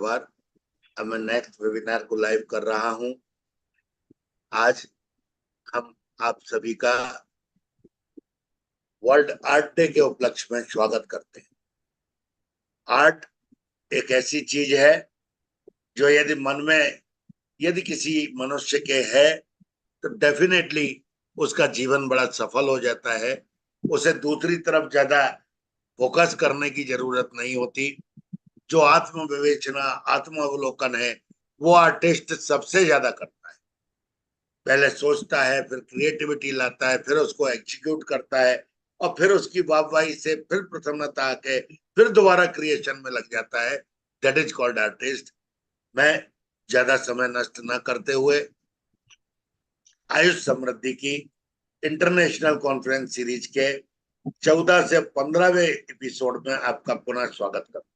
बार अब मैं next webinar को लाइव कर रहा हूं। आज हम आप सभी का वर्ल्ड आर्ट डे के उपलक्ष्य में स्वागत करते हैं। आर्ट एक ऐसी चीज है जो यदि किसी मनुष्य के है तो डेफिनेटली उसका जीवन बड़ा सफल हो जाता है। उसे दूसरी तरफ ज्यादा फोकस करने की जरूरत नहीं होती। जो आत्म विवेचना, आत्म अवलोकन है, वो आर्टिस्ट सबसे ज्यादा करता है। पहले सोचता है, फिर क्रिएटिविटी लाता है, फिर उसको एग्जीक्यूट करता है, और फिर उसकी वाहवाही से फिर प्रसन्नता आके फिर दोबारा क्रिएशन में लग जाता है। That is called artist. मैं ज्यादा समय नष्ट न करते हुए आयुष समृद्धि की इंटरनेशनल कॉन्फ्रेंस सीरीज के 14 से 15वें एपिसोड में आपका पुनः स्वागत करता हूं।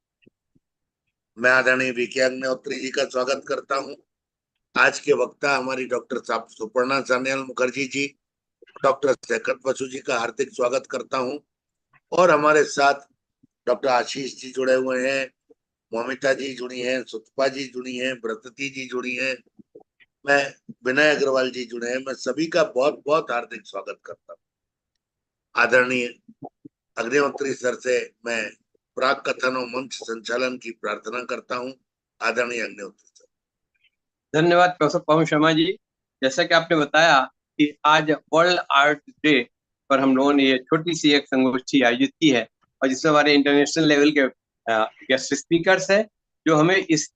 मैं आदरणीय वीके अग्निहोत्री जी का स्वागत करता हूं। आज के वक्ता हमारी डॉक्टर सुपर्णा सान्याल मुखर्जी जी, डॉक्टर शैकत बसु जी का हार्दिक स्वागत करता हूं। और हमारे साथ डॉक्टर आशीष जी जुड़े हुए हैं, मोमिता जी जुड़ी हैं, सुतपा जी जुड़ी हैं, ब्रतती जी जुड़ी हैं, मैं विनय अग्रवाल जी जुड़े हैं। मैं सभी का बहुत बहुत हार्दिक स्वागत करता हूँ। आदरणीय अग्निहोत्री सर से मैं प्राक कथन और मंच संचालन की प्रार्थना करता हूँ। आदरणीय अग्निहोत्री सर। धन्यवाद प्रोफेसर पवन शर्मा जी। जैसा कि आपने बताया कि आज वर्ल्ड आर्ट डे पर हम लोगों ने ये छोटी सी एक संगोष्ठी आयोजित की है, और जिसमें हमारे इंटरनेशनल लेवल के गेस्ट स्पीकर्स हैं, जो हमें इस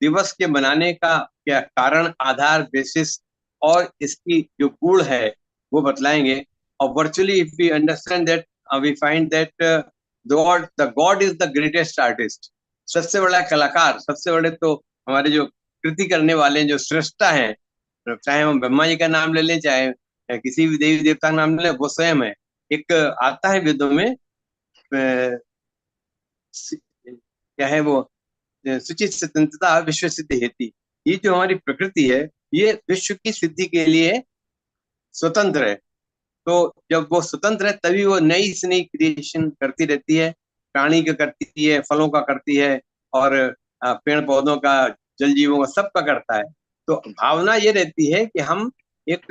दिवस के मनाने का क्या कारण, आधार, बेसिस और इसकी जो गुण है वो बतलाएंगे। और virtually if we understand that, we find that the God is the greatest artist. सबसे बड़ा कलाकार, सबसे बड़े तो हमारे जो कृति करने वाले जो श्रेष्ठता है, चाहे हम ब्रह्मा जी का नाम ले लें, चाहे किसी भी देवी देवता का नाम ले लें, वो स्वयं है। एक आता है वेदों में, क्या है वो, सुचित स्वतंत्रता विश्व सिद्धि हेती। ये जो हमारी प्रकृति है, ये विश्व की सिद्धि के लिए स्वतंत्र है। तो जब वो स्वतंत्र है तभी वो नई से नई क्रिएशन करती रहती है। प्राणी का करती है, फलों का करती है, और पेड़ पौधों का, जल जीवों का, सबका करता है। तो भावना ये रहती है कि हम एक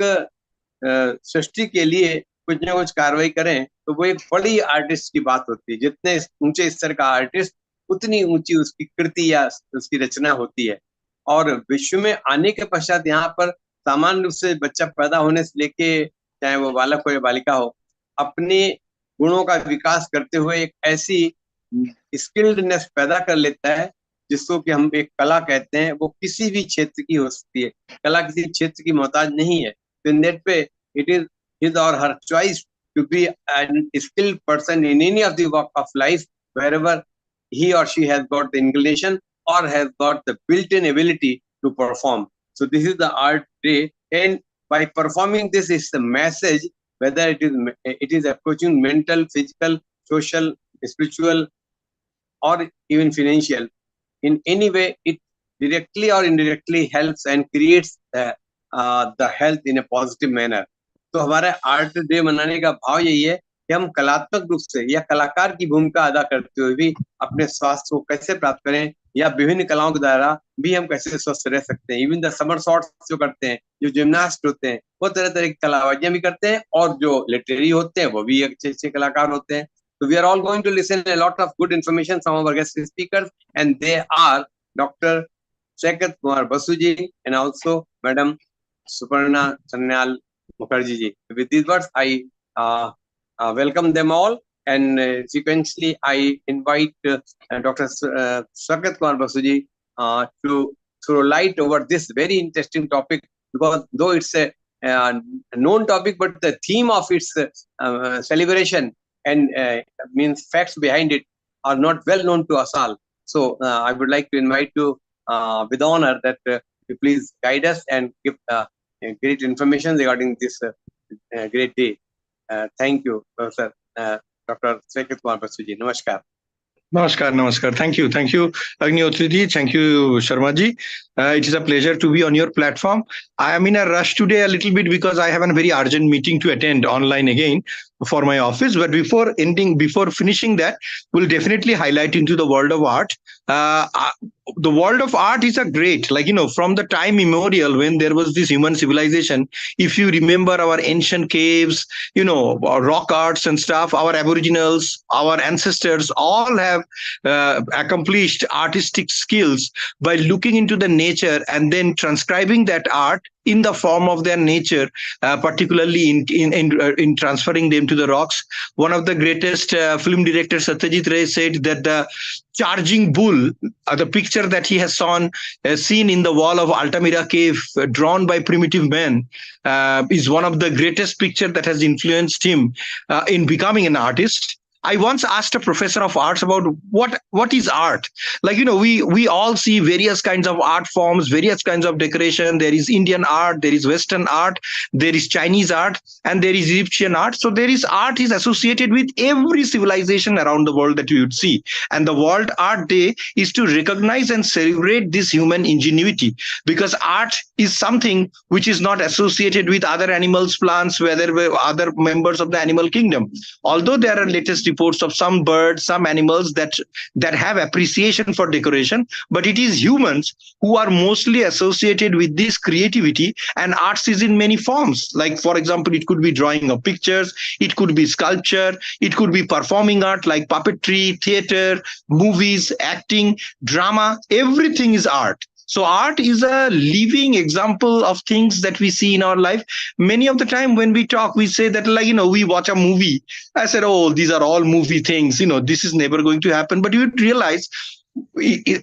सृष्टि के लिए कुछ ना कुछ कार्रवाई करें, तो वो एक बड़ी आर्टिस्ट की बात होती है। जितने ऊंचे स्तर का आर्टिस्ट, उतनी ऊंची उसकी कृति या उसकी रचना होती है। और विश्व में आने के पश्चात यहाँ पर सामान्य रूप से बच्चा पैदा होने से लेके, चाहे वो बालक हो या बालिका हो, अपने गुणों का विकास करते हुए एक ऐसी स्किल्डनेस पैदा कर लेता है जिसको कि हम एक कला कहते हैं। वो किसी भी क्षेत्र की हो सकती है, कला किसी क्षेत्र की मोहताज नहीं है। तो नेट पे it is his or her choice to be a skilled person in any of the walk of life, wherever he or she has got the inclination or has got the built-in ability to perform. So this is the art day, and by performing this is the message, whether it is approaching mental, physical, social, spiritual, or even financial. In any way, it directly or indirectly helps and creates the health in a positive manner. तो हमारे art day मनाने का भाव यही है कि हम कलात्मक रूप से या कलाकार की भूमिका अदा करते हुए भी अपने स्वास्थ्य को कैसे प्राप्त करें, या विभिन्न कलाओं के द्वारा भी हम कैसे स्वस्थ रह सकते हैं। इवन द समर शॉट्स जो करते हैं, जो जिम्नास्ट होते हैं, वो तरह तरह की कलाबाजियां भी करते हैं, और जो लिटरेरी होते हैं वो भी अच्छे अच्छे कलाकार होते हैं। So we are all going to listen a lot of good information from our guest speakers, and they are Dr. Shekat Kumar Basuji and also Madam Suparna Sanyal Mukherjee ji. With these words, I welcome them all, and sequentially I invite Dr. Shekat Kumar Basuji to throw light over this very interesting topic, because though it's a known topic, but the theme of its celebration and means facts behind it are not well known to us all. So I would like to invite you with honor that you please guide us and give great information regarding this great day. Thank you, Professor Dr. Shekat Kumar Basuji. Namaskar. Namaskar, namaskar. Thank you, Agnihotri ji. Thank you, Sharma ji. It is a pleasure to be on your platform. I am in a rush today a little bit because I have a very urgent meeting to attend online again for my office. But before finishing that, we'll definitely highlight into the world of art. Uh, uh, the world of art is a great, like, from the time immemorial when there was this human civilization. If you remember our ancient caves, rock arts and stuff, our aboriginals, our ancestors all have accomplished artistic skills by looking into the nature and then transcribing that art in the form of their nature, particularly in transferring them to the rocks. One of the greatest film directors, Satyajit Ray, said that the charging bull, the picture that he has seen in the wall of Altamira cave, drawn by primitive men, is one of the greatest picture that has influenced him in becoming an artist. I once asked a professor of arts about what is art. Like, we all see various kinds of art forms, various kinds of decoration. There is Indian art, there is Western art, there is Chinese art, and there is Egyptian art. So there is art is associated with every civilization around the world that you would see. And the World Art Day is to recognize and celebrate this human ingenuity, because art is something which is not associated with other animals, plants, whether other members of the animal kingdom. Although there are latest reports of some birds, some animals that have appreciation for decoration, but it is humans who are mostly associated with this creativity. And arts is in many forms. Like, for example, it could be drawing of pictures, it could be sculpture, it could be performing art like puppetry, theater, movies, acting, drama. Everything is art. So art is a living example of things that we see in our life. Many of the time when we talk, we say that, like, we watch a movie. I said, oh, these are all movie things. This is never going to happen. But you realize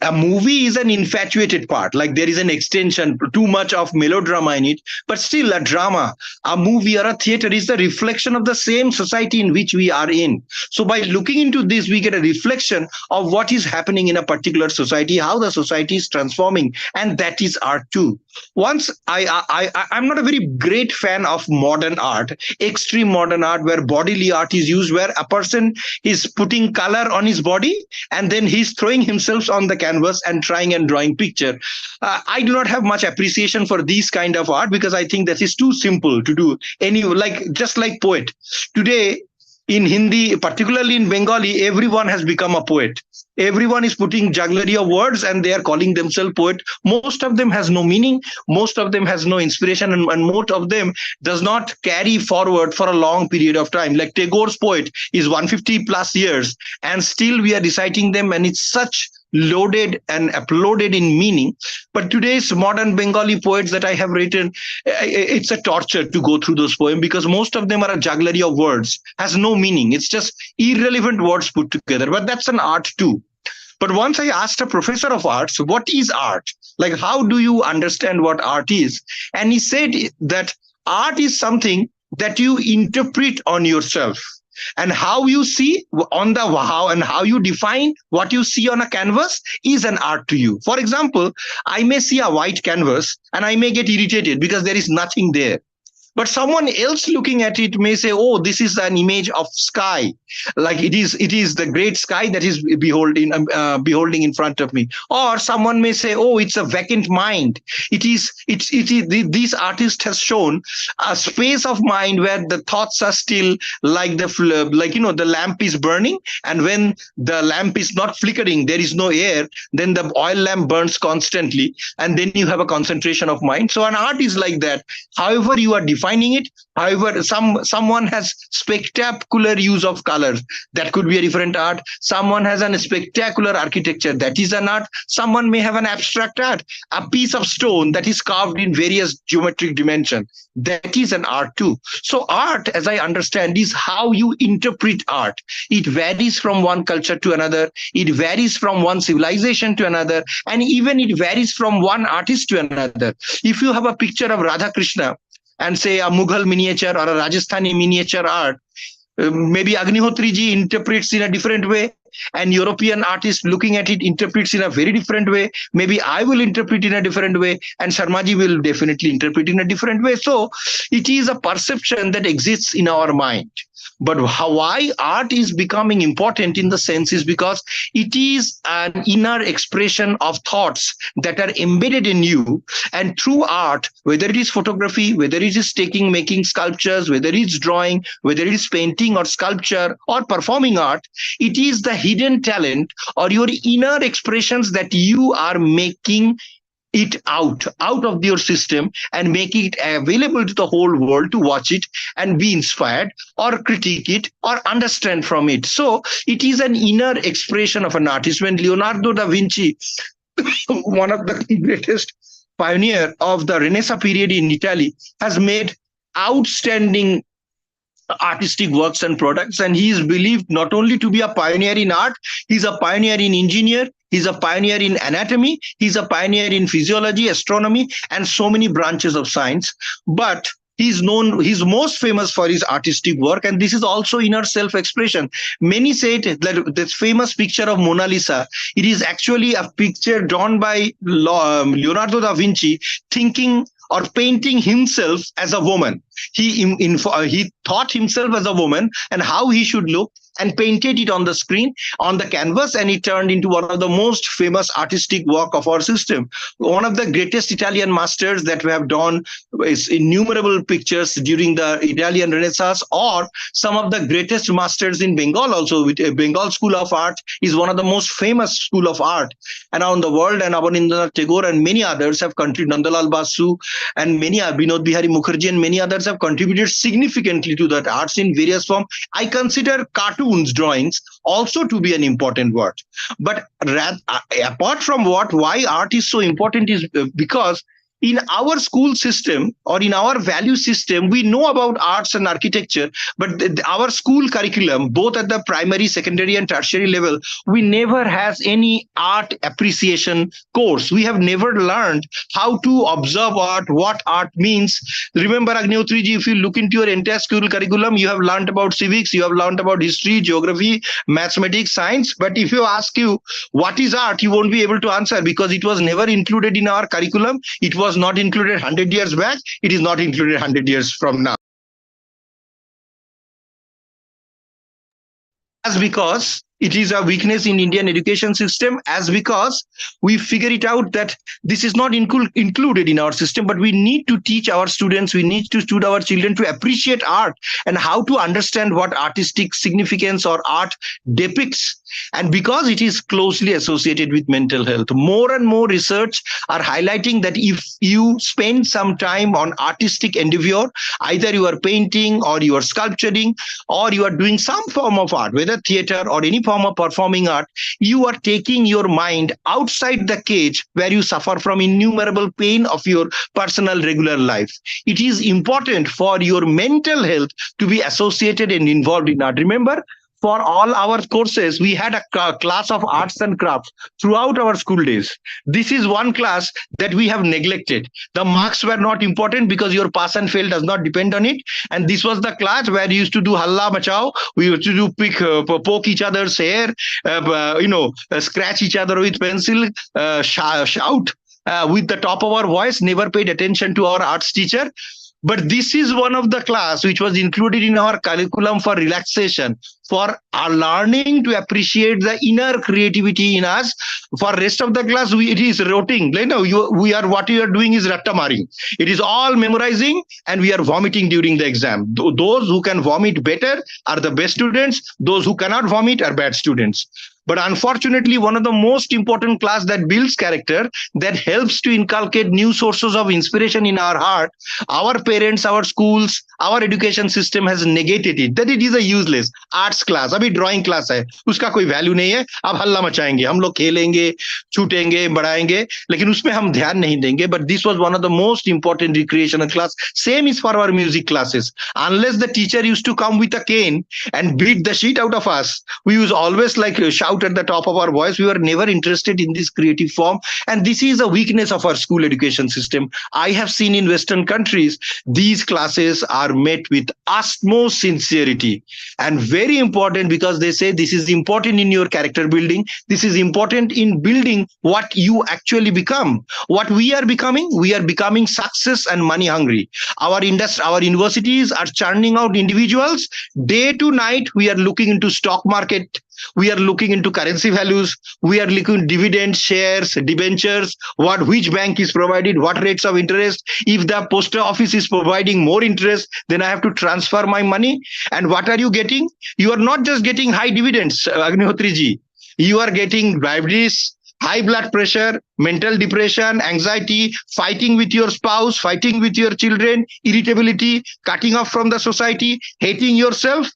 a movie is an infatuated part. Like, there is an extension, too much of melodrama in it, but still a drama, a movie or a theater is the reflection of the same society in which we are in. So by looking into this, we get a reflection of what is happening in a particular society, how the society is transforming, and that is art too. Once I'm not a very great fan of modern art, extreme modern art, where bodily art is used, where a person is putting color on his body and then he's throwing himself on the canvas and trying and drawing picture. I do not have much appreciation for these kind of art, because I think that is too simple to do. Just like poet today, in Hindi, particularly in Bengali, everyone has become a poet. Everyone is putting jugglery of words and they are calling themselves poet. Most of them has no meaning. Most of them has no inspiration, and most of them does not carry forward for a long period of time. Like Tagore's poet is 150 plus years, and still we are reciting them, and it's such loaded and uploaded in meaning. But today's modern Bengali poets that I have written, it's a torture to go through those poems, because most of them are a jugglery of words, has no meaning. It's just irrelevant words put together. But that's an art too. But once I asked a professor of arts, what is art? Like, how do you understand what art is? And he said that art is something that you interpret on yourself. And how you see on the how and how you define what you see on a canvas is an art to you. For example, I may see a white canvas and I may get irritated because there is nothing there. But someone else looking at it may say, oh, this is an image of sky. Like it is the great sky that is beholding in front of me. Or someone may say, oh, it's a vacant mind. This artist has shown a space of mind where the thoughts are still like the lamp is burning. And when the lamp is not flickering, there is no air, then the oil lamp burns constantly. And then you have a concentration of mind. So an art is like that. However you are defining it, however someone has spectacular use of colors, that could be a different art. Someone has a spectacular architecture, that is an art. Someone may have an abstract art, a piece of stone that is carved in various geometric dimensions, that is an art too. So art, as I understand, is how you interpret art. It varies from one culture to another, it varies from one civilization to another, and even it varies from one artist to another. If you have a picture of Radha Krishna and say a Mughal miniature or a Rajasthani miniature art, maybe Agnihotri ji interprets in a different way, and European artist looking at it interprets in a very different way. Maybe I will interpret in a different way, and Sharmaji will definitely interpret in a different way. So it is a perception that exists in our mind. But why art is becoming important in the sense is because it is an inner expression of thoughts that are embedded in you. And through art, whether it is photography, whether it is making sculptures, whether it's drawing, whether it is painting or sculpture or performing art, it is the hidden talent or your inner expressions that you are making it out of your system and make it available to the whole world to watch it and be inspired or critique it or understand from it. So it is an inner expression of an artist. When Leonardo da Vinci, one of the greatest pioneer of the Renaissance period in Italy, has made outstanding artistic works and products, and he is believed not only to be a pioneer in art, he's a pioneer in engineer, he's a pioneer in anatomy, he's a pioneer in physiology, astronomy, and so many branches of science. But he's most famous for his artistic work, and this is also inner self-expression. Many say that this famous picture of Mona Lisa, it is actually a picture drawn by Leonardo da Vinci, thinking or painting himself as a woman. He thought himself as a woman and how he should look, and painted it on the screen, on the canvas, and it turned into one of the most famous artistic work of our system. One of the greatest Italian masters that we have done is innumerable pictures during the Italian Renaissance, or some of the greatest masters in Bengal also, with Bengal School of Art is one of the most famous school of art around the world, and Abanindranath Tagore and many others have contributed, Nandalal Basu and many, Binod Bihari Mukherjee and many others have contributed significantly to that arts in various forms. I consider cartoons, drawings also to be an important word. But apart from why art is so important is because in our school system or in our value system, we know about arts and architecture, but our school curriculum, both at the primary, secondary, and tertiary level, we never has any art appreciation course. We have never learned how to observe art, what art means. Remember, Agnihotriji, if you look into your entire school curriculum, you have learned about civics, you have learned about history, geography, mathematics, science. But if you ask you what is art, you won't be able to answer because it was never included in our curriculum. It was not included 100 years back. It is not included 100 years from now. As because it is a weakness in Indian education system, as because we figure it out that this is not included in our system, but we need to teach our students, we need to teach our children to appreciate art and how to understand what artistic significance or art depicts. And because it is closely associated with mental health, more and more research are highlighting that if you spend some time on artistic endeavor, either you are painting or you are sculpturing or you are doing some form of art, whether theater or any form of performing art, you are taking your mind outside the cage where you suffer from innumerable pain of your personal regular life. It is important for your mental health to be associated and involved in art. Remember, for all our courses, we had a class of arts and crafts throughout our school days. This is one class that we have neglected. The marks were not important because your pass and fail does not depend on it. And this was the class where we used to do halla machao. We used to do poke each other's hair, scratch each other with pencil, shout with the top of our voice, never paid attention to our arts teacher. But this is one of the class which was included in our curriculum for relaxation, for our learning to appreciate the inner creativity in us. For rest of the class, it is rotting. What you are doing is rattamari. It is all memorizing, and we are vomiting during the exam. Those who can vomit better are the best students. Those who cannot vomit are bad students. But unfortunately, one of the most important class that builds character, that helps to inculcate new sources of inspiration in our heart, our parents, our schools, our education system has negated it, that it is a useless arts class. अभी drawing class है, उसका कोई value नहीं है. अब हल्ला मचाएंगे, हम लोग खेलेंगे, छूटेंगे, बढ़ाएंगे, लेकिन उसमें हम ध्यान नहीं देंगे. But this was one of the most important recreational class. Same is for our music classes. Unless the teacher used to come with a cane and beat the shit out of us, we used always shout at the top of our voice. We were never interested in this creative form, and this is a weakness of our school education system. I have seen in Western countries these classes are met with utmost sincerity, and very important because they say this is important in your character building. This is important in building what you actually become. What we are becoming success and money hungry. Our universities are churning out individuals. Day to night, we are looking into stock market. We are looking into currency values. We are looking dividend shares, debentures, which bank is provided, what rates of interest. If the post office is providing more interest, then I have to transfer my money. And what are you getting? You are not just getting high dividends, Agnihotri ji. You are getting diabetes, high blood pressure, mental depression, anxiety, fighting with your spouse, fighting with your children, irritability, cutting off from the society, hating yourself,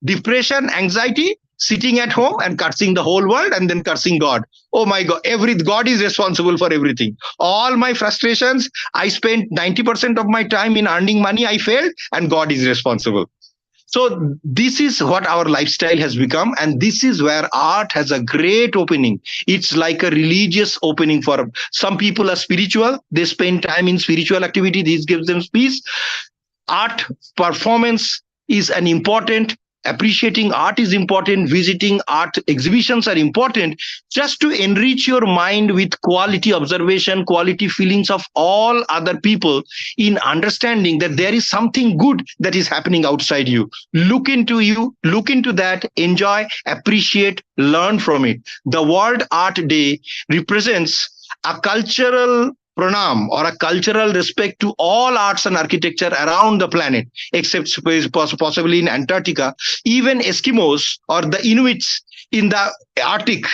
depression, anxiety, sitting at home and cursing the whole world and then cursing God. Oh my God, God is responsible for everything. All my frustrations, I spent 90% of my time in earning money, I failed, and God is responsible. So this is what our lifestyle has become, and this is where art has a great opening. It's like a religious opening for some people are spiritual. They spend time in spiritual activity. This gives them peace. Art performance is an important. Appreciating art is important. Visiting art exhibitions are important just to enrich your mind with quality observation, quality feelings of all other people in understanding that there is something good that is happening outside you. Look into that, enjoy, appreciate, learn from it. The World Art Day represents a cultural pranam or a cultural respect to all arts and architecture around the planet, except possibly in Antarctica. Even Eskimos or the Inuits in the Arctic,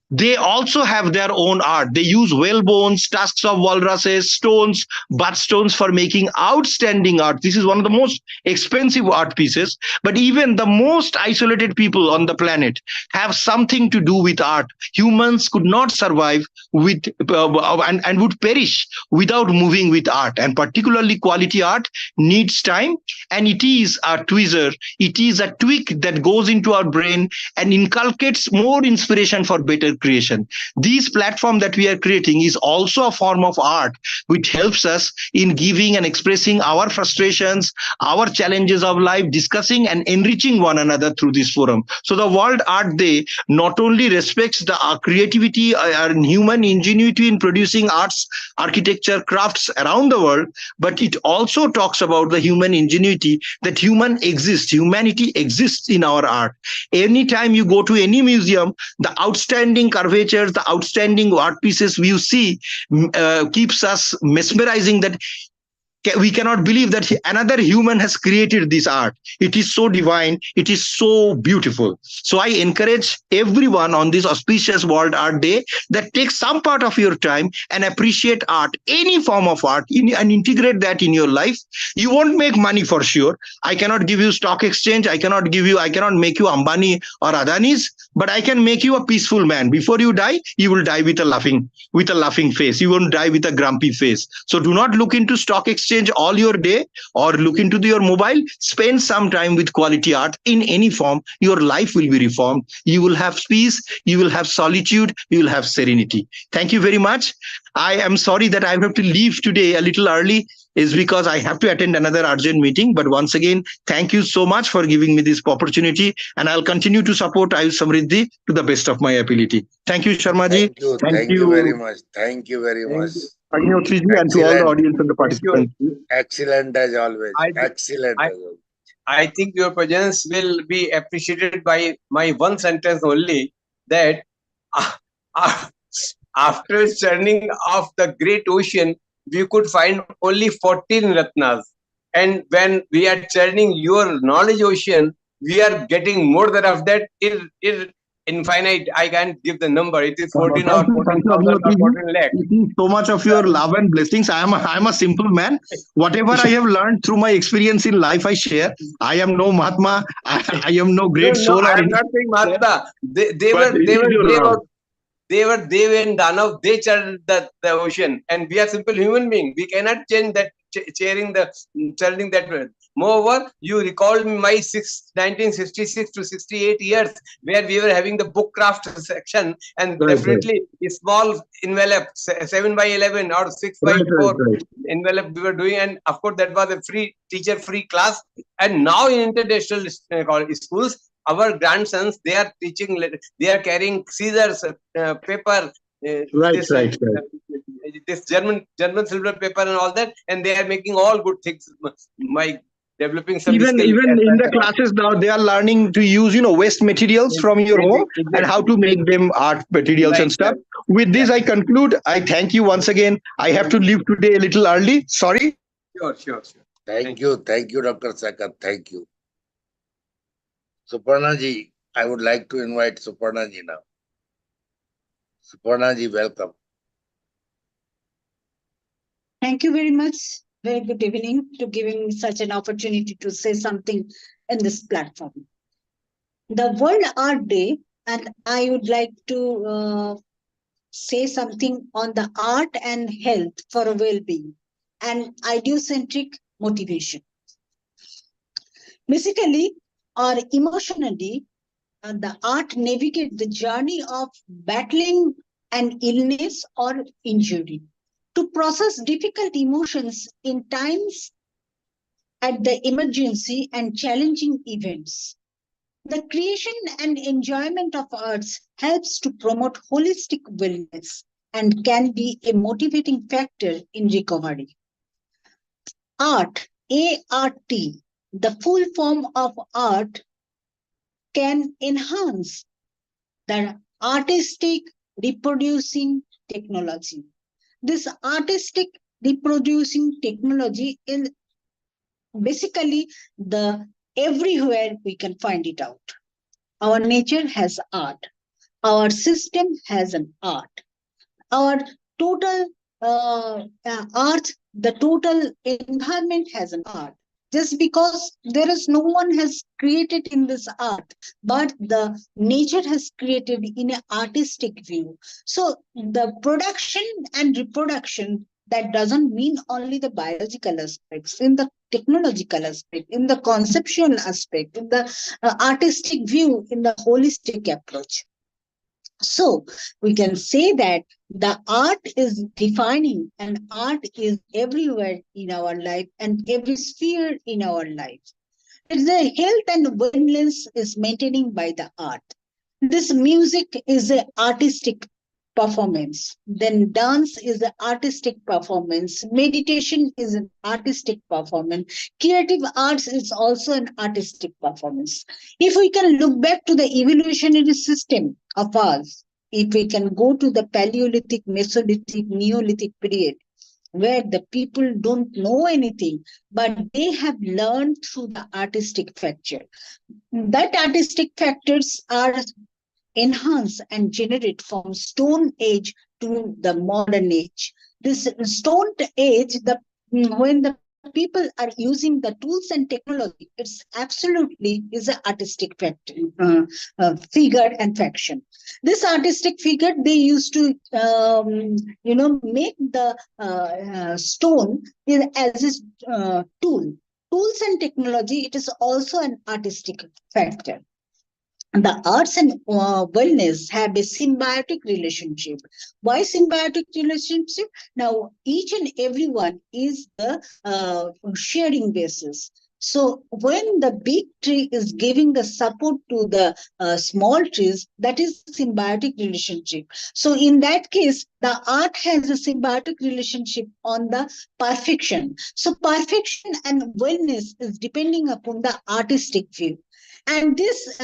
they also have their own art. They use whale bones, tusks of walruses, stones, stones for making outstanding art. This is one of the most expensive art pieces. But even the most isolated people on the planet have something to do with art. Humans could not survive with and would perish without moving with art. And particularly quality art needs time. And it is a tweezer. It is a tweak that goes into our brain and inculcates more inspiration for better creation. This platform that we are creating is also a form of art, which helps us in giving and expressing our frustrations, our challenges of life, discussing and enriching one another through this forum. So the World Art Day not only respects the creativity and human ingenuity in producing arts, architecture, crafts around the world, but it also talks about the human ingenuity that humanity exists in our art. Anytime you go to any museum, the outstanding curvatures, the outstanding art pieces you see keeps us mesmerizing that we cannot believe that another human has created this art. It is so divine. It is so beautiful. So I encourage everyone on this auspicious World Art Day that take some part of your time and appreciate art, any form of art, and integrate that in your life. You won't make money for sure. I cannot give you stock exchange. I cannot make you Ambani or Adani's, but I can make you a peaceful man. Before you die, you will die with a laughing face. You won't die with a grumpy face. So do not look into stock exchange all your day or look into your mobile. Spend some time with quality art in any form. Your life will be reformed. You will have peace. You will have solitude. You will have serenity. Thank you very much. I am sorry that I have to leave today a little early. Is because I have to attend another urgent meeting. But once again, thank you so much for giving me this opportunity. And I'll continue to support AYUSH Samriddhi to the best of my ability. Thank you, Sharma ji. Thank you very much. Thank you very much. Agnihotri ji, and to all the audience and the participants. Excellent as always. Excellent as always. I think your presence will be appreciated by my one sentence only, that after churning of the great ocean, we could find only 14 Ratnas. And when we are churning your knowledge ocean, we are getting more than of that infinite. I can't give the number. It is 14 or 14,000 or 14 lakh. So much of your love and blessings. I am a simple man. Whatever I have learned through my experience in life, I share. I am no Mahatma. I am no great soul. I am not saying Mahatma. They were Dev and Danav. They churned the ocean, and we are simple human beings. We cannot change that, churning that. Moreover, you recalled my 1966 to 68 years where we were having the book craft section, and definitely a small envelope, 7x11 or 6x4 envelope we were doing, and of course that was a free class. And now in international schools, our grandsons, they are teaching, they are carrying scissors, paper, Right, this, right, right. this German silver paper and all that, and they are making all good things by developing some Even skill. in the classes now, they are learning to use waste materials from your home and how to make them art materials and stuff. With this, I conclude. I thank you once again. I have to leave today a little early. Sorry. Sure. Thank you, Dr. Sakat. Thank you. Suparna ji, I would like to invite Suparna ji now. Suparna ji, welcome. Thank you very much. Very good evening to giving me such an opportunity to say something in this platform. The World Art Day, and I would like to say something on the art and health for a well-being and idiocentric motivation. Basically, or emotionally, the art navigates the journey of battling an illness or injury, to process difficult emotions in times at the emergency and challenging events. The creation and enjoyment of arts helps to promote holistic wellness and can be a motivating factor in recovery. Art, ART, the full form of art, can enhance the artistic reproducing technology. This artistic reproducing technology is basically the everywhere we can find it out. Our nature has art. Our system has an art. Our total art, the total environment has an art. Just because there is no one has created in this art, but the nature has created in an artistic view. So the production and reproduction, that doesn't mean only the biological aspects, in the technological aspect, in the conceptual aspect, in the artistic view, in the holistic approach. So we can say that the art is defining, and art is everywhere in our life and every sphere in our life. The health and wellness is maintaining by the art. This music is an artistic performance. Then dance is an artistic performance. Meditation is an artistic performance. Creative arts is also an artistic performance. If we can look back to the evolutionary system of ours, if we can go to the Paleolithic, Mesolithic, Neolithic period, where the people don't know anything, but they have learned through the artistic factor. That artistic factors are enhance and generate from stone age to the modern age. This stone age, when the people are using the tools and technology, it's absolutely is an artistic factor, figure and faction. This artistic figure, they used to make the stone as a tool. Tools and technology, it is also an artistic factor. The arts and wellness have a symbiotic relationship. Why symbiotic relationship? Now, each and everyone is the sharing basis. So when the big tree is giving the support to the small trees, that is symbiotic relationship. So in that case, the art has a symbiotic relationship on the perfection. So perfection and wellness is depending upon the artistic view. And this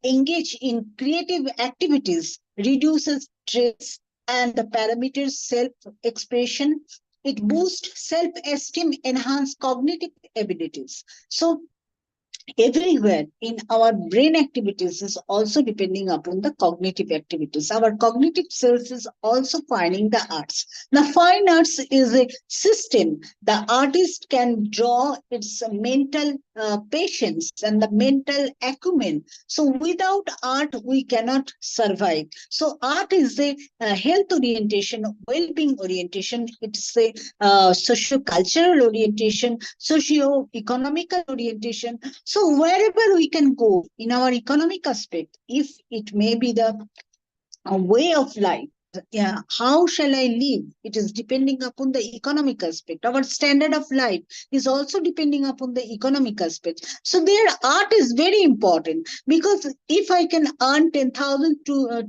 engage in creative activities reduces stress and the parameters self-expression. It boosts self-esteem, enhance cognitive abilities. So everywhere in our brain activities is also depending upon the cognitive activities. Our cognitive cells is also finding the arts. The fine arts is a system. The artist can draw its mental patience and the mental acumen. So without art, we cannot survive. So art is a health orientation, well-being orientation. It's a socio-cultural orientation, socio-economical orientation. So wherever we can go in our economic aspect, if it may be the way of life, how shall I live? It is depending upon the economic aspect. Our standard of life is also depending upon the economic aspect. So their art is very important, because if I can earn 10,000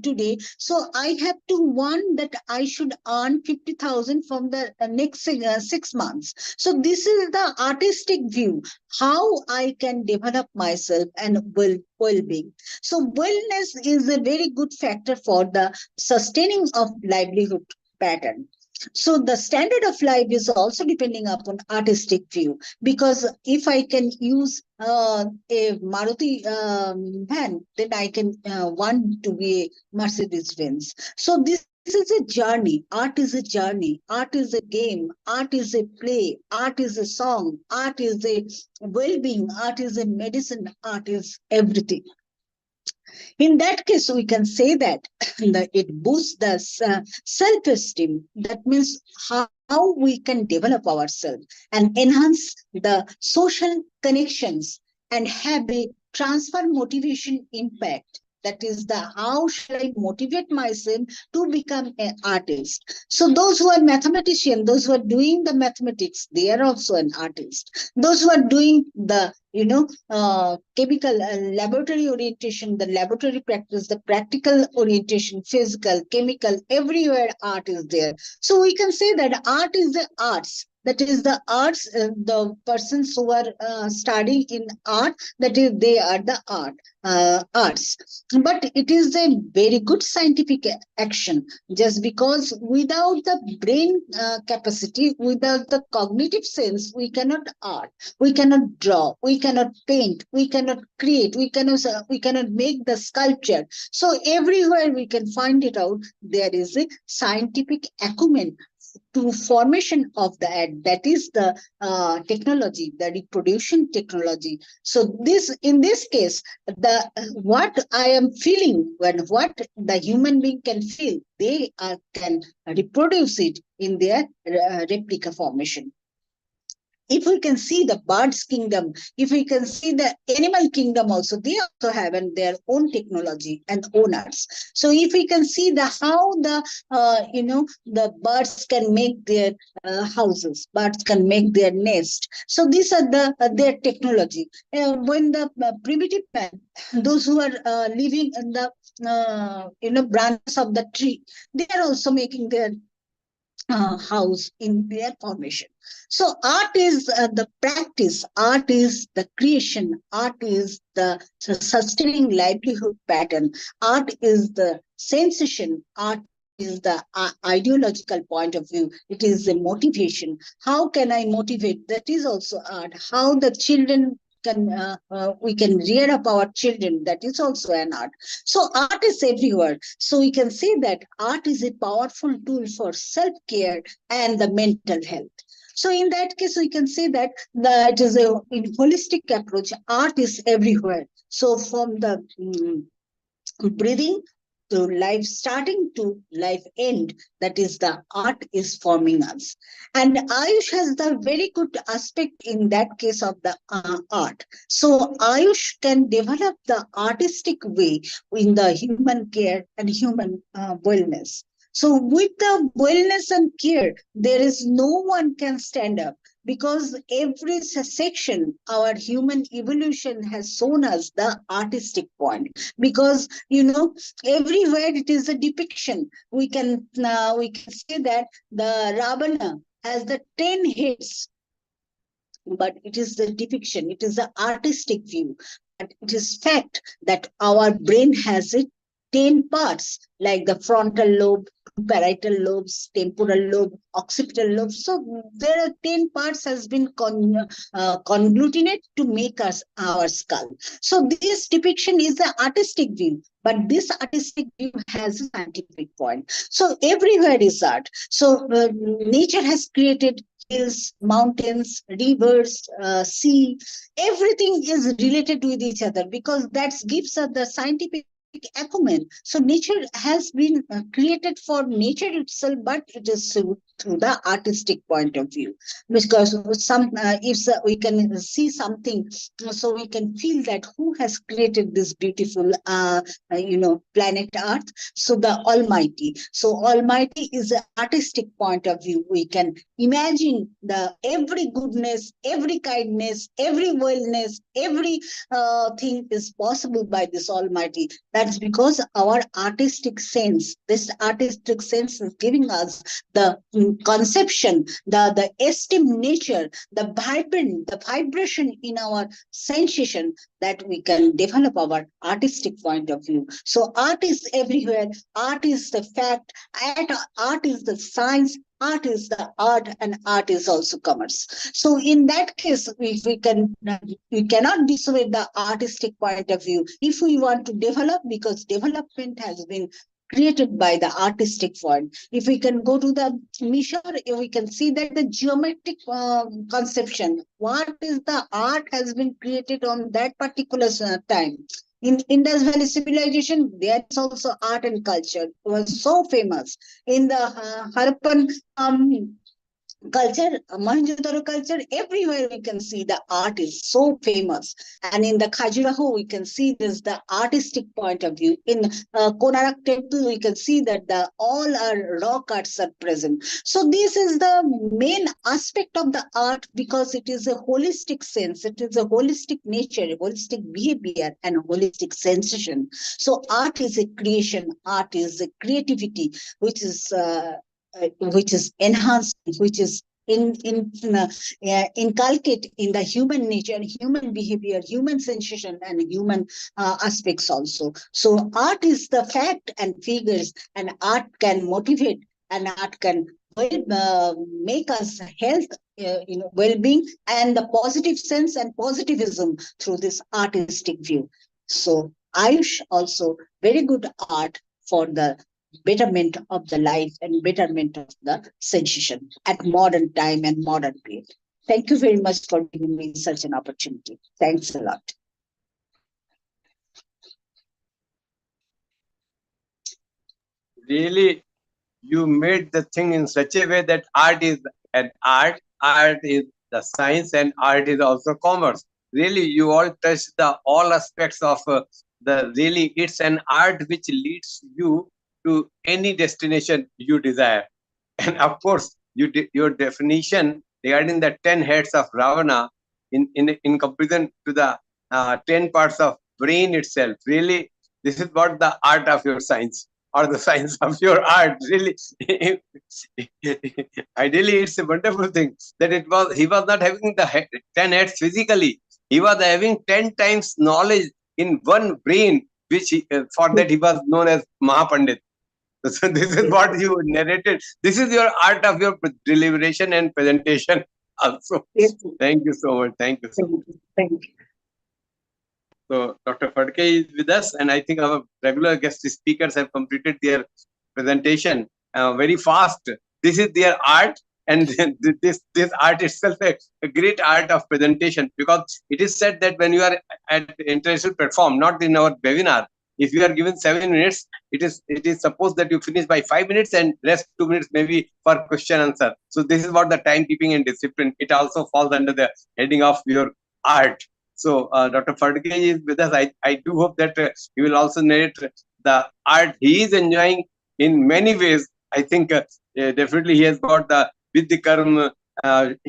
today, so I have to want that I should earn 50,000 from the next 6 months. So this is the artistic view, how I can develop myself and well-being. So wellness is a very good factor for the sustaining of livelihood pattern. So the standard of life is also depending upon artistic view, because if I can use a Maruti van, then I can want to be a Mercedes Benz. So this is a journey. Art is a journey. Art is a game. Art is a play. Art is a song. Art is a well-being. Art is a medicine. Art is everything. In that case, we can say that it boosts the self-esteem. That means how we can develop ourselves and enhance the social connections and have a transfer motivation impact. That is the how shall I motivate myself to become an artist. So those who are mathematicians, those who are doing the mathematics, they are also an artist. Those who are doing the chemical laboratory orientation, the laboratory practice, the practical orientation, physical, chemical, everywhere art is there. So we can say that art is the arts. That is the arts, the persons who are studying in art, that is, they are the arts. But it is a very good scientific action, just because without the brain capacity, without the cognitive sense, we cannot art. We cannot draw, we cannot paint, we cannot create, we cannot make the sculpture. So everywhere we can find it out, there is a scientific acumen to formation of the ad. That is the technology, the reproduction technology. So this, in this case, the what I am feeling, when what the human being can feel, they can reproduce it in their replica formation. If we can see the birds kingdom, if we can see the animal kingdom also, they also have their own technology and owners. So if we can see the how the the birds can make their houses, birds can make their nest. So these are the their technology. When the primitive man, those who are living in the branches of the tree, they are also making their house in their formation. So art is the practice, art is the creation, art is the sustaining livelihood pattern, art is the sensation, art is the ideological point of view, it is the motivation. How can I motivate? That is also art. How the children can we can rear up our children, that is also an art. So art is everywhere. So we can say that art is a powerful tool for self-care and the mental health. So in that case, we can say that it is a holistic approach. Art is everywhere. So from the breathing to life starting to life end, that is the art is forming us. And Ayush has the very good aspect in that case of the art. So Ayush can develop the artistic way in the human care and human wellness. So with the wellness and care, there is no one can stand up, because every section, our human evolution has shown us the artistic point. Because everywhere it is a depiction. We can say that the Ravana has the 10 heads, but it is the depiction, it is the artistic view. But it is fact that our brain has it 10 parts, like the frontal lobe, parietal lobes, temporal lobe, occipital lobe. So there are 10 parts has been conglutinated to make us our skull. So this depiction is the artistic view, but this artistic view has a scientific point. So everywhere is art. So nature has created hills, mountains, rivers, sea. Everything is related with each other, because that gives us the scientific acumen. So nature has been created for nature itself, but it is through the artistic point of view. Because we can see something, so we can feel that who has created this beautiful, planet Earth. So the Almighty. So Almighty is an artistic point of view. We can imagine the every goodness, every kindness, every wellness, every thing is possible by this Almighty. That's because our artistic sense, this artistic sense is giving us the conception, the esteem nature, the vibrant, the vibration in our sensation, that we can develop our artistic point of view. So art is everywhere. Art is the fact. Art is the science. Art is the art, and art is also commerce. So in that case, we cannot dissuade the artistic point of view if we want to develop, because development has been created by the artistic point. If we can go to the measure, we can see that the geometric conception, what is the art has been created on that particular time. In Indus Valley civilization, there is also art and culture. It was so famous. In the Harappan culture, Mohenjo-daro culture, everywhere we can see the art is so famous. And in the Khajuraho, we can see this, the artistic point of view. In Konarak temple, we can see that all our rock arts are present. So this is the main aspect of the art, because it is a holistic sense. It is a holistic nature, a holistic behavior, and a holistic sensation. So art is a creation. Art is a creativity, which is enhanced, which is inculcate in the human nature, human behavior, human sensation, and human aspects also. So art is the fact and figures, and art can motivate, and art can make us health, well-being, and the positive sense and positivism through this artistic view. So Ayush also very good art for the betterment of the life and betterment of the sensation at modern time and modern period. Thank you very much for giving me such an opportunity. Thanks a lot. Really, you made the thing in such a way that art is an art is the science, and art is also commerce. Really, you all touch all aspects of really, it's an art which leads you to any destination you desire. And of course, your definition regarding the 10 heads of Ravana in comparison to the 10 parts of brain itself, really, this is what the art of your science, or the science of your art. Really, ideally, it's a wonderful thing that he was not having the 10 heads physically. He was having 10 times knowledge in one brain, which for that he was known as Mahapandit. So this is what you narrated. This is your art of your deliberation and presentation also. Yes. Thank you so much. Thank you so much. Thank you. So Dr. Phadke is with us, and I think our regular guest speakers have completed their presentation very fast. This is their art, and this art itself a great art of presentation, because it is said that when you are at international platform, not in our webinar, if you are given 7 minutes, it is supposed that you finish by 5 minutes and rest 2 minutes maybe for question answer. So this is what the timekeeping and discipline. It also falls under the heading of your art. So Dr. Phadke is with us. I do hope that he will also narrate the art he is enjoying in many ways. I think definitely he has got the Vidyakarm,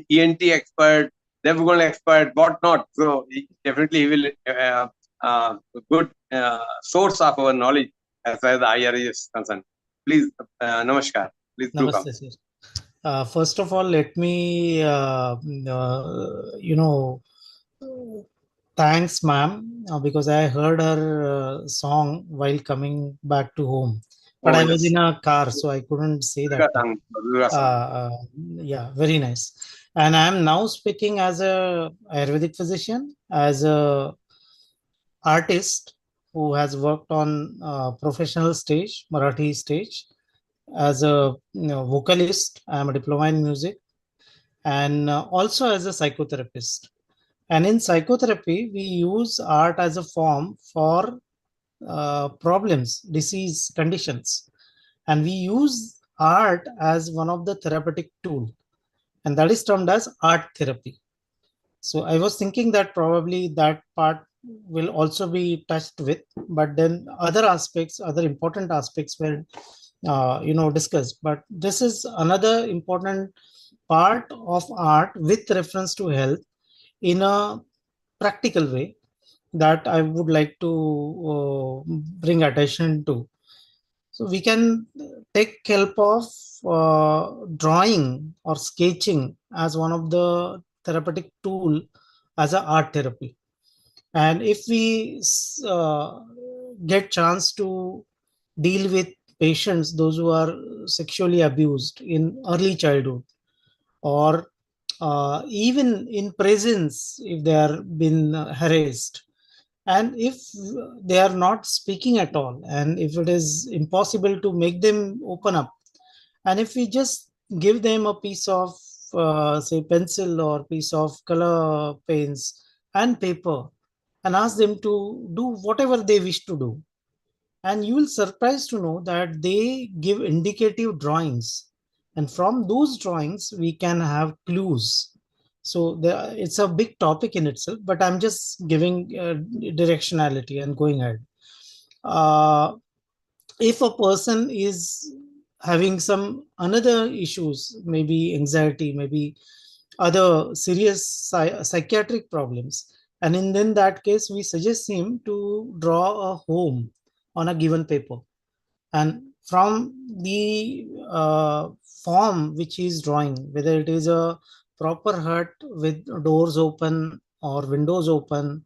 ENT expert, Devgun expert, whatnot. So definitely he will good source of our knowledge as far as the IRES is concerned. Please, namaskar. Please do come. Namaste, sir. First of all, let me, thanks, ma'am, because I heard her song while coming back to home. But I was in a car, so I couldn't say that. Yeah, very nice. And I am now speaking as a Ayurvedic physician, as a artist who has worked on professional stage, Marathi stage, as a vocalist. I am a diploma in music, and also as a psychotherapist. And in psychotherapy, we use art as a form for problems, disease conditions. And we use art as one of the therapeutic tool, and that is termed as art therapy. So I was thinking that probably that part will also be touched with, but then other aspects, other important aspects were discussed. But this is another important part of art with reference to health in a practical way that I would like to bring attention to. So we can take help of drawing or sketching as one of the therapeutic tool as a art therapy. And if we get chance to deal with patients, those who are sexually abused in early childhood, or even in prisons if they are been harassed, and if they are not speaking at all, and if it is impossible to make them open up, and if we just give them a piece of say pencil or piece of color paints and paper and ask them to do whatever they wish to do, and you will surprised to know that they give indicative drawings, and from those drawings we can have clues. So it's a big topic in itself, but I'm just giving directionality and going ahead. If a person is having some another issues, maybe anxiety, maybe other serious psychiatric problems, and in then that case we suggest him to draw a home on a given paper, and from the form which he is drawing, whether it is a proper hut with doors open or windows open,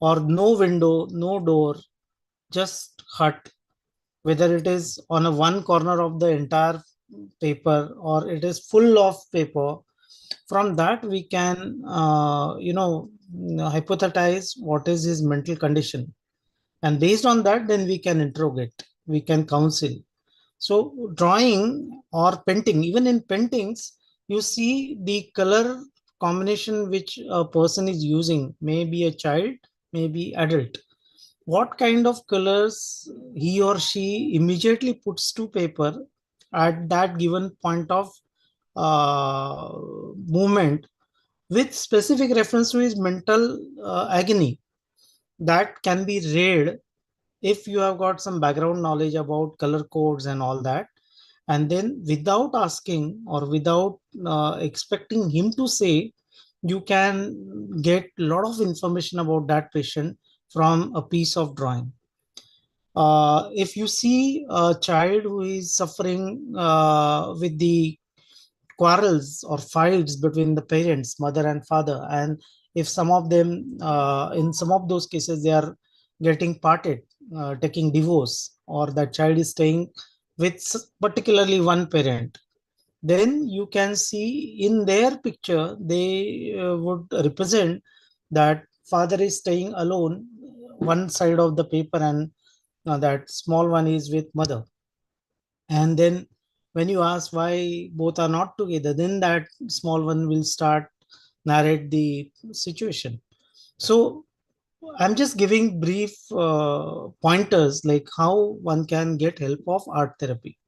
or no window, no door, just hut, whether it is on a one corner of the entire paper or it is full of paper, from that we can hypothesize what is his mental condition, and based on that then we can interrogate, we can counsel. So drawing or painting, even in paintings you see the color combination which a person is using, maybe a child, maybe adult, what kind of colors he or she immediately puts to paper at that given point of movement, with specific reference to his mental agony, that can be read if you have got some background knowledge about color codes and all that. And then without asking or without expecting him to say, you can get a lot of information about that patient from a piece of drawing. If you see a child who is suffering with the quarrels or fights between the parents, mother and father, and if some of them, in some of those cases, they are getting parted, taking divorce, or that child is staying with particularly one parent, then you can see in their picture, they would represent that father is staying alone, one side of the paper, and that small one is with mother. And then when you ask why both are not together, then that small one will start narrate the situation. So I'm just giving brief pointers like how one can get help of art therapy.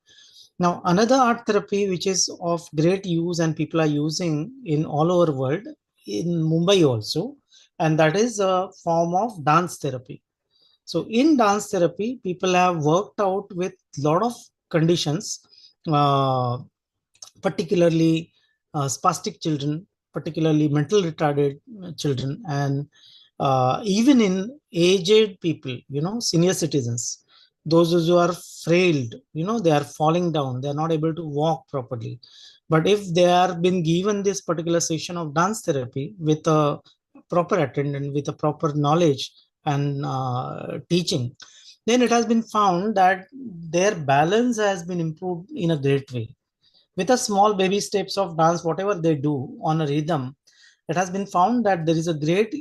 Now, another art therapy which is of great use and people are using in all over world, in Mumbai also, and that is a form of dance therapy. So in dance therapy, people have worked out with a lot of conditions, particularly spastic children, particularly mental retarded children, and even in aged people, senior citizens, those who are frail, they are falling down, they are not able to walk properly. But if they are been given this particular session of dance therapy with a proper attendant, with a proper knowledge and teaching, then it has been found that their balance has been improved in a great way. With a small baby steps of dance, whatever they do on a rhythm, it has been found that there is a great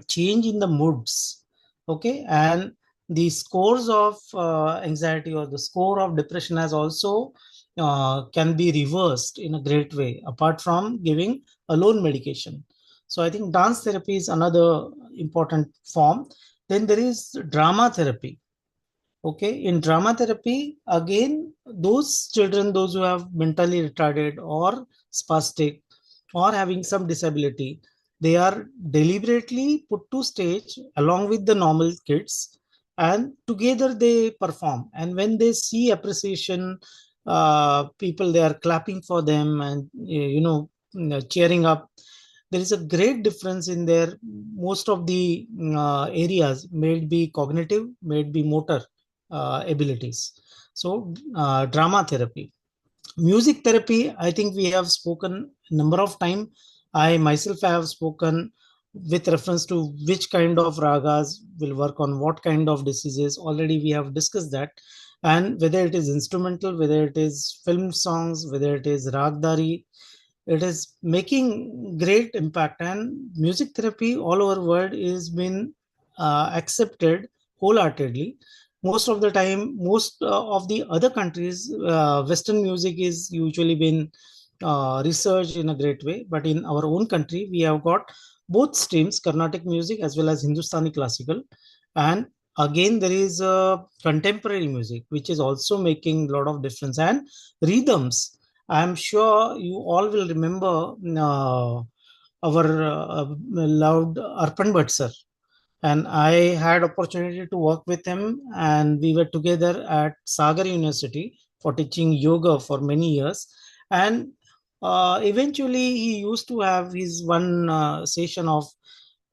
change in the moods. Okay, and the scores of anxiety or the score of depression has also can be reversed in a great way, apart from giving alone medication. So I think dance therapy is another important form. Then there is drama therapy. Okay, in drama therapy, again, those children, those who have mentally retarded or spastic or having some disability, they are deliberately put to stage along with the normal kids, and together they perform. And when they see appreciation, people, they are clapping for them and cheering up. There is a great difference in their most of the areas, may it be cognitive, may it be motor abilities. So drama therapy. Music therapy, I think we have spoken a number of time. I myself have spoken with reference to which kind of ragas will work on what kind of diseases. Already we have discussed that. And whether it is instrumental, whether it is film songs, whether it is ragdari, it is making great impact. And music therapy all over world is been accepted wholeheartedly. Most of the time, most of the other countries, western music is usually been researched in a great way, but in our own country we have got both streams, Carnatic music as well as Hindustani classical. And again, there is contemporary music which is also making a lot of difference. And rhythms, I'm sure you all will remember our loved Arpan Bhatt sir, and I had opportunity to work with him, and we were together at Sagar University for teaching yoga for many years. And eventually, he used to have his one session of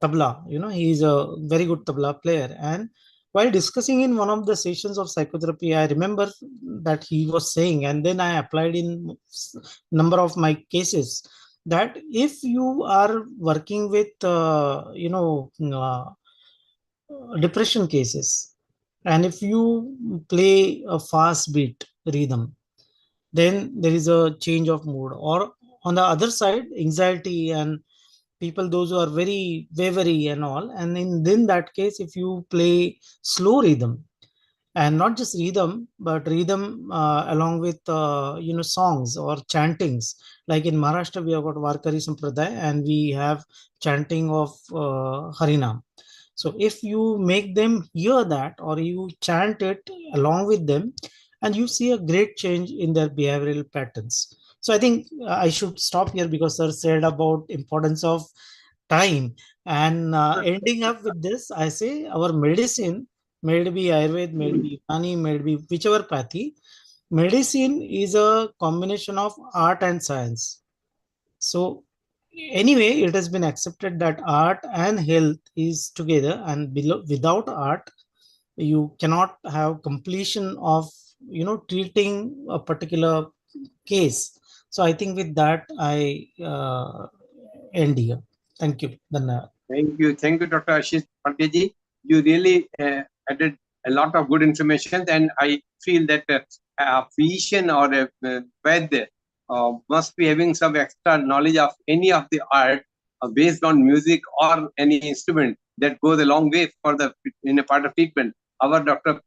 tabla. He is a very good tabla player. And while discussing in one of the sessions of psychotherapy, I remember that he was saying, and then I applied in number of my cases, that if you are working with depression cases, and if you play a fast beat rhythm, then there is a change of mood. Or on the other side, anxiety and people those who are very wavery and all, and in that case, if you play slow rhythm, and not just rhythm, but rhythm along with songs or chantings, like in Maharashtra we have got Varkari Sampradaya, and we have chanting of Harinam. So if you make them hear that, or you chant it along with them, and you see a great change in their behavioral patterns. So I think I should stop here, because sir said about importance of time. And ending up with this, I say our medicine, may it be Ayurved, may it be Unani, may it be whichever pathy, medicine is a combination of art and science. So anyway, it has been accepted that art and health is together, and without art, you cannot have completion of treating a particular case. So I think with that I end here. Thank you. Then Thank you, Dr. Ashish Pandyaji. You really added a lot of good information, and I feel that a physician or a Vaid must be having some extra knowledge of any of the art based on music or any instrument that goes a long way for the in a part of treatment. Our Dr.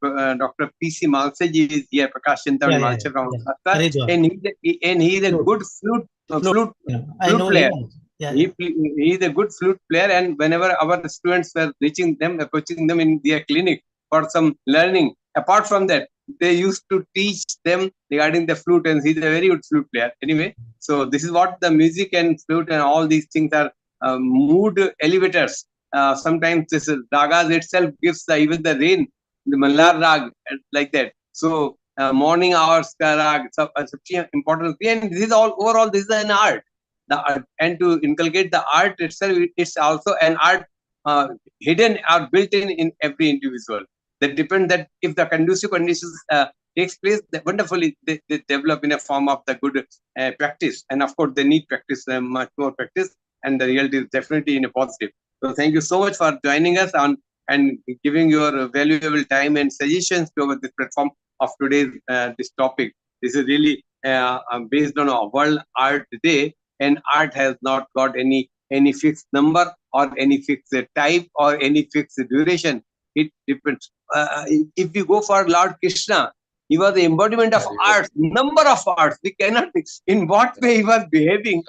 P.C. Malseji is here, Prakash Chintamani Malse from Kolkata, and he is a good flute player. He is a good flute player, and whenever our students were approaching them in their clinic for some learning, apart from that, they used to teach them regarding the flute, and he's a very good flute player. Anyway, so this is what the music and flute and all these things are mood elevators. Sometimes this ragas itself gives even the rain, the Mallar rag, like that. So morning hours rag, important thing, and this is all overall. This is an art. And to inculcate the art itself, it's also an art hidden or built in every individual. That depends that if the conducive conditions takes place, wonderfully they develop in a form of the good practice. And of course, they need practice, much more practice, and the result is definitely in a positive. So thank you so much for joining us on and giving your valuable time and suggestions to this platform of today's this topic. This is really based on a World Art Day. And art has not got any fixed number or any fixed type or any fixed duration. It depends. If you go for Lord Krishna, he was the embodiment of arts, number of arts. We cannot, in what way he was behaving.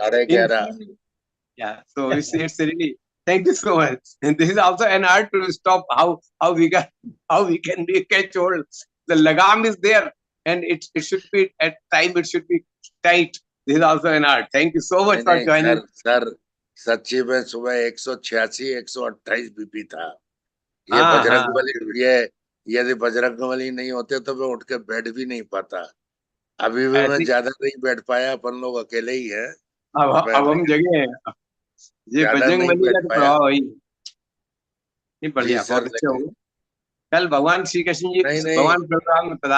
Yeah, so it's really Thank you so much. And this is also an art to stop how we can catch hold. The lagam is there, and it should be at time. It should be tight. This is also an art. Thank you so much for joining. Sir सच्ची में सुबह 186 128 BP था। ये हाँ, बजरंगबली, ये यदि बजरंगबली नहीं होते तो मैं उठ के बैठ भी नहीं पाता। अभी भी मैं ज्यादा नहीं बैठ पाया, अपन लोग अकेले ही हैं। अब हम जगह हैं। ये ज्यादा नहीं बजरंगबली का बैठ तो पाया। प्रभाव है। नहीं, जी बढ़िया, सर, बहुत अच्छे हो गए। कल भगवान श्री कृष्ण जी नहीं भगवान बलराम